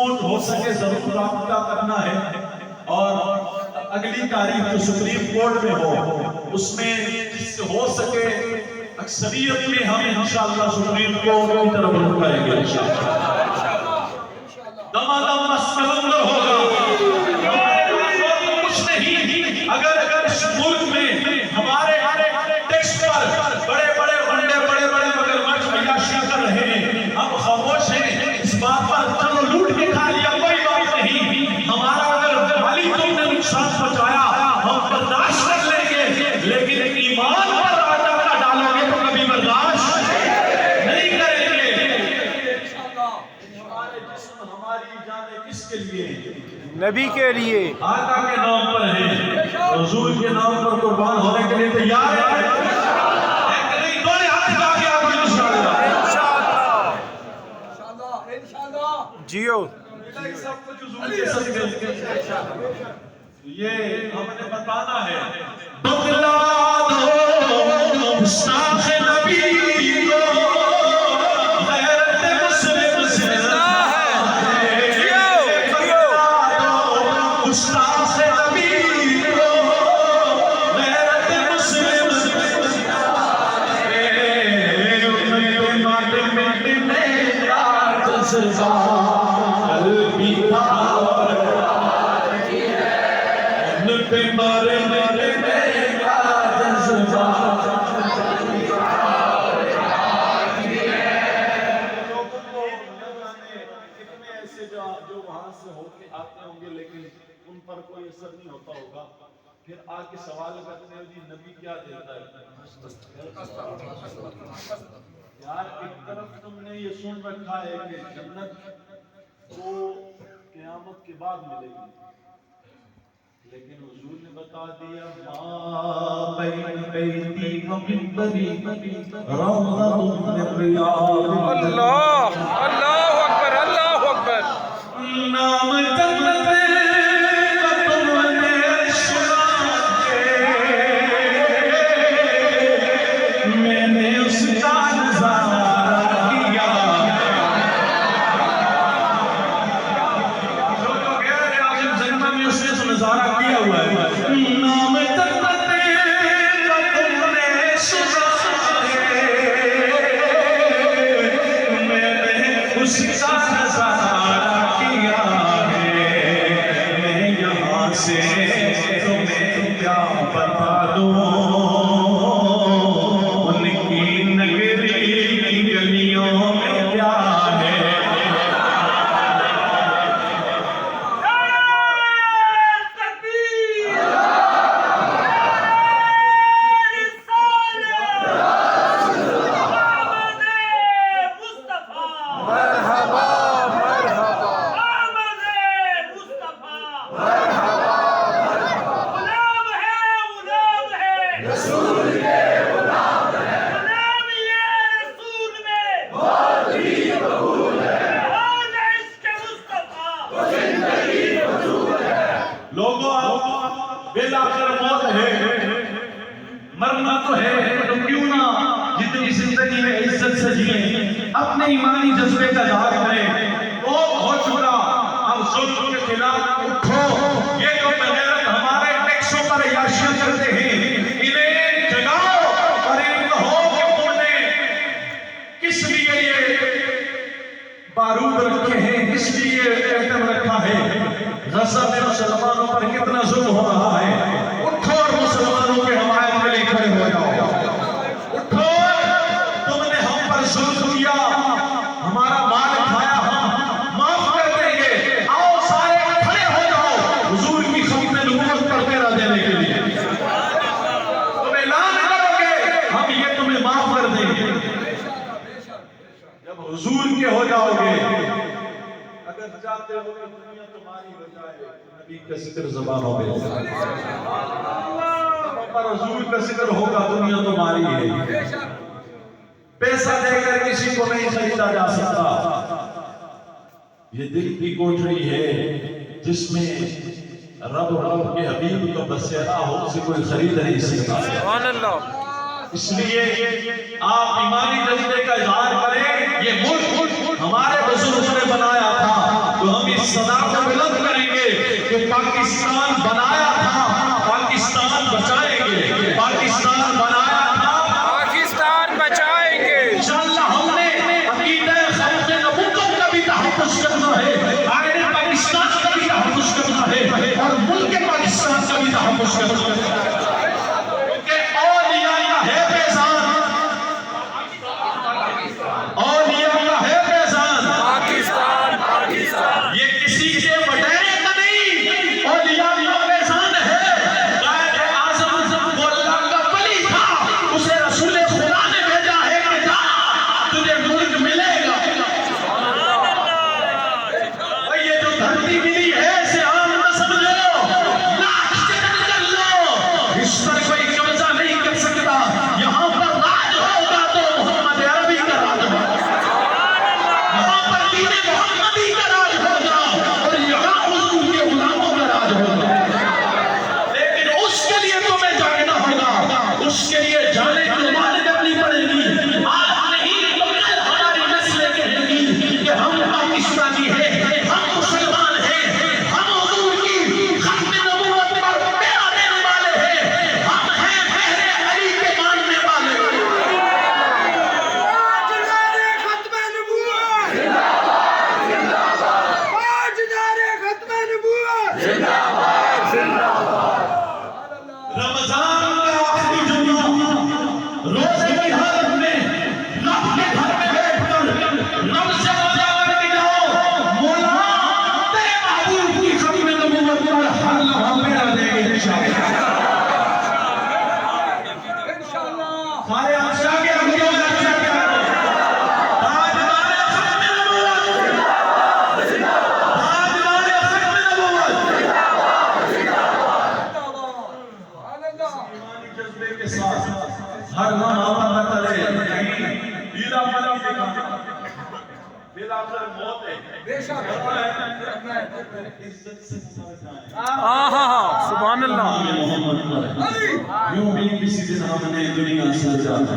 کو ہو سکے ضرور رابطہ کرنا ہے، اور اگلی تاریخ جو سپریم کورٹ میں ہو اس میں جس سے ہو سکے اکثریت میں ہم انشاءاللہ سپریم کورٹ کی طرف رخ کریں گے انشاءاللہ۔ دمادم مسکلندر ہوگا، کچھ نہیں۔ اگر اس ملک میں ہمارے ٹیکس پر بڑے بڑے بڑے بڑے بڑے مگرمچھ عیاشی کر رہے ہیں، ہم خاموش ہیں اس بات پر، چلو لوٹ کے کھا لیا کوئی بات نہیں، ہمارا اگر مالی تم نے نقصان پہنچایا ہم برداشت کر لیں گے، لیکن ایمان پر آٹا کا ڈالو گے تو کبھی برداشت نہیں کریں گے۔ ہمارے جسم ہماری جانیں کس کے لیے؟ نبی کے لیے، آقا کے نام پر ہیں، حضور کے نام پر قربان ہونے کے لیے تیار ہے؟ جیو یہ ہم نے بتانا ہے، بتلا دو گستاخ نبی کو، غیرت مسلم زندہ ہے، بتلا دو گستاخ نبی کو، غیرت مسلم زندہ ہے، ان مات مٹنے کا جذبہ قلبی تھا اور راجی ہے، ان پہ مرنے کا جذبہ قلبی تھا اور راجی ہے۔ لوگوں کو کتنے ایسے جو وہاں سے ہو کے آتے ہوں گے لیکن ان پر کوئی اثر نہیں ہوتا ہوگا، پھر آ کے سوال کرتے ہیں جی نبی کیا دیتا ہے؟ یار ایک طرف تم نے یہ سن رکھا ہے کہ جنت وہ قیامت کے بعد ملے گی، لیکن حضور نے بتا دیا ما بین بیتی و منبری روضۃ من ریاض اللہ اللہ اکبر اللہ اکبر۔ نام جنت کا تم نے سنا کے میں نے اس کا نظارہ کیا، جو غیر عالم جنت میں اس نے نظارہ کیا ہوا ہے۔ نام جنت کا تم نے سنا کے میں نے اس کا نظارہ کیا ہے، میں یہاں سے تمہیں کیا بتا دوں، ان کی نگری کی گلیوں میں کیا ہے۔ مرحبا مرحبا لوگوں بالآخر موت ہے، مرنا تو ہے، تو کیوں نہ جتنی زندگی میں عزت سے جئیں، اپنے ایمانی جذبے کا اظہار کریں۔ وہ ہو چکا، اب ظلم کے خلاف اٹھو۔ یہ جو بغیرت ہمارے ٹیکسوں پر عیاشیاں کرتے ہیں انہیں جگاؤ اور ان کہو کہ تم نے کس لیے یہ بارود رکھے ہیں، کس لیے ایٹم رکھا ہے، غزہ میں مسلمانوں پر کتنا ظلم ہو رہا ہے، اٹھو اور مسلمانوں کے حمایت کے لیے کھڑے ہو جاؤ۔ اٹھو، تم نے ہم پر ظلم کیا، ہمارا مال کھایا، ہم معاف کر دیں گے، آؤ سارے کھڑے ہو جاؤ حضور کی ختم نبوت پر پہرا دینے کے لیے۔ تم اعلان کرو گے ہم یہ تمہیں معاف کر دیں گے، جب حضور کے ہو جاؤ گے۔ اگر چاہتے ہو کہ دنیا تمہاری ہو جائے، نبی کا ذکر زبانوں میں ہوگا، پر حضور کا ذکر ہوگا، دنیا تمہاری ہے۔ پیسہ دے کر کسی کو نہیں خریدا جا سکتا، یہ دل کی کوٹری ہے جس میں رب کے حبیب کا بسیرا ہو، اسے کوئی خرید نہیں سکتا۔ سبحان اللہ۔ اس لیے آپ ایمانی جذبے کا اظہار کریں۔ یہ ملک ہمارے بزرگوں نے بنایا تھا، تو ہم اس صدا کو بلند کریں گے کہ پاکستان بنایا تھا، پاکستان بچائیں گے، پاکستان بنایا تھا، پاکستان بچائیں گے۔ انشاءاللہ ہم نے عقیدہ خلق نبوت کا بھی تحفظ کرنا ہے، آئین پاکستان کا بھی تحفظ کرنا ہے، اور ملک پاکستان کا بھی تحفظ کرنا ہے، کیونکہ اولیاء اللہ ہے پیزان، اولیاء اللہ ہے پیزان، پاکستان پاکستان یہ کسی کے وڈیرے کا نہیں، اولیاء اللہ پیزان ہے۔ قائد اعظم وہ اللہ کا ولی تھا، اسے رسول خدا نے بھیجا ہے کہ جا تجھے ملک ملے گا۔ اور یہ جو دھرتی ملی ہے اسے عام نہ سمجھو، لاکھ چکر کر لو، اس پر کوئی قبضہ نہیں کر سکتا۔ یہاں پر راج ہوگا تو محمد عربی کا راج ہوگا، یہاں پر دین محمدی کا راج ہوگا، اور یہاں حضور کے غلاموں کا راج ہوگا۔ لیکن اس کے لیے تمہیں جاگنا ہوگا، اس کے لیے جانے کی قربانی کرنی پڑے گی۔ آج نہیں تو کل ہماری نسلیں کہیں گی کہ ہم پاکستانی ہیں، ہم مسلمان ہیں، ہم حضور کی ختم نبوت پر پیرا دینے والے ہیں، ہم ہیں پہلے علی کے ماننے والے۔ تاجدار ختم نبوت تاجدار ختم نبوت رمضان کا آخری جمعہ روزے کی حالت میں رب کے گھر میں بیٹھ کر رب سے مجاور کے جاؤ، مولا تیرے محبوب کی ختم نبوت پر ہر لمحہ پیرا دیں گے انشاءاللہ۔ سارے اچھا کے اگلے اچھا کے تاجدار ختم نبوت، تاجدار ختم نبوت، ایمانی جذبے کے ساتھ ہر لمحہ پتہ چلے دیدہ ملک کے کام دل آخر موت ہے، بے شک عزت سے سمجھائیں ہاں سبحان اللہ۔ محمد پر یوں بھی کسی دن ہم نے دنیا سے جاتا